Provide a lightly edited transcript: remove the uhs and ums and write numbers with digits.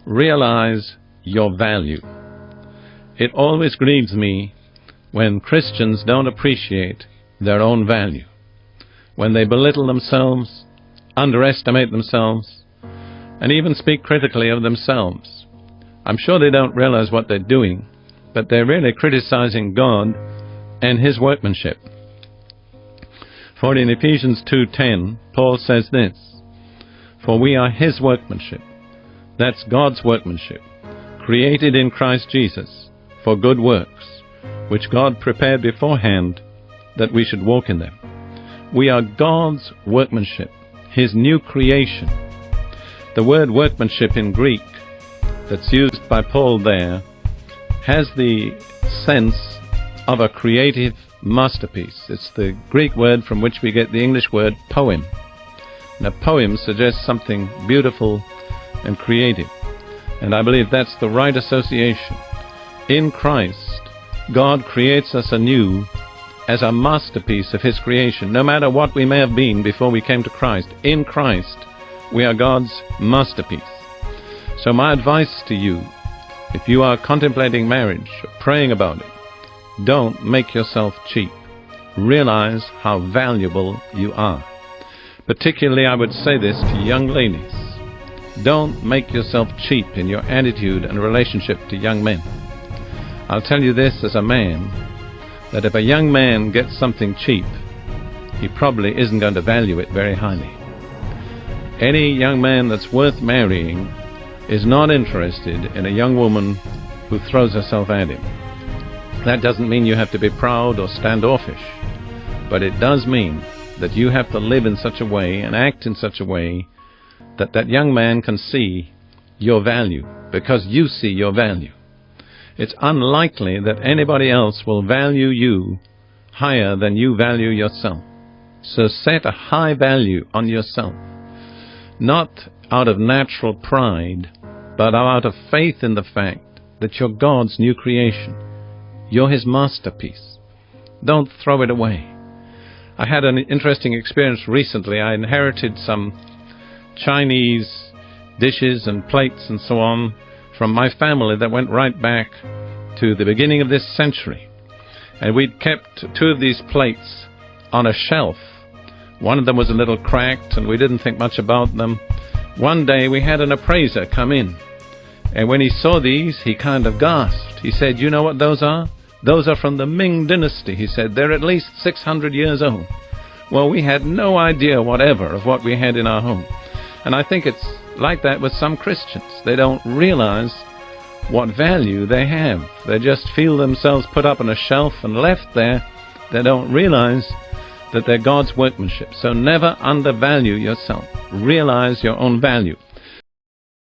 Realize your value. It always grieves me when Christians don't appreciate their own value, when they belittle themselves, underestimate themselves, and even speak critically of themselves. I'm sure they don't realize what they're doing, but they're really criticizing God and His workmanship. For in Ephesians 2:10, Paul says this, "For we are His workmanship," that's God's workmanship, "created in Christ Jesus for good works, which God prepared beforehand that we should walk in them." We are God's workmanship, His new creation. The word workmanship in Greek that's used by Paul there has the sense of a creative masterpiece. It's the Greek word from which we get the English word poem. Now, poem suggests something beautiful and creative, and I believe that's the right association. In Christ, God creates us anew as a masterpiece of His creation. No matter what we may have been before we came to Christ, in Christ we are God's masterpiece. So my advice to you, if you are contemplating marriage, or praying about it, don't make yourself cheap. Realize how valuable you are. Particularly, I would say this to young ladies. Don't make yourself cheap in your attitude and relationship to young men. I'll tell you this as a man, that if a young man gets something cheap, he probably isn't going to value it very highly. Any young man that's worth marrying is not interested in a young woman who throws herself at him. That doesn't mean you have to be proud or standoffish, but it does mean that you have to live in such a way and act in such a way that that young man can see your value, because you see your value. It's unlikely that anybody else will value you higher than you value yourself. So set a high value on yourself, not out of natural pride, but out of faith in the fact that you're God's new creation. You're His masterpiece. Don't throw it away. I had an interesting experience recently. I inherited some Chinese dishes and plates and so on from my family that went right back to the beginning of this century. And we'd kept two of these plates on a shelf. One of them was a little cracked and we didn't think much about them. One day we had an appraiser come in, and when he saw these, he kind of gasped. He said, "You know what those are? Those are from the Ming dynasty," he said. "They're at least 600 years old." Well, we had no idea whatever of what we had in our home. And I think it's like that with some Christians. They don't realize what value they have. They just feel themselves put up on a shelf and left there. They don't realize that they're God's workmanship. So never undervalue yourself. Realize your own value.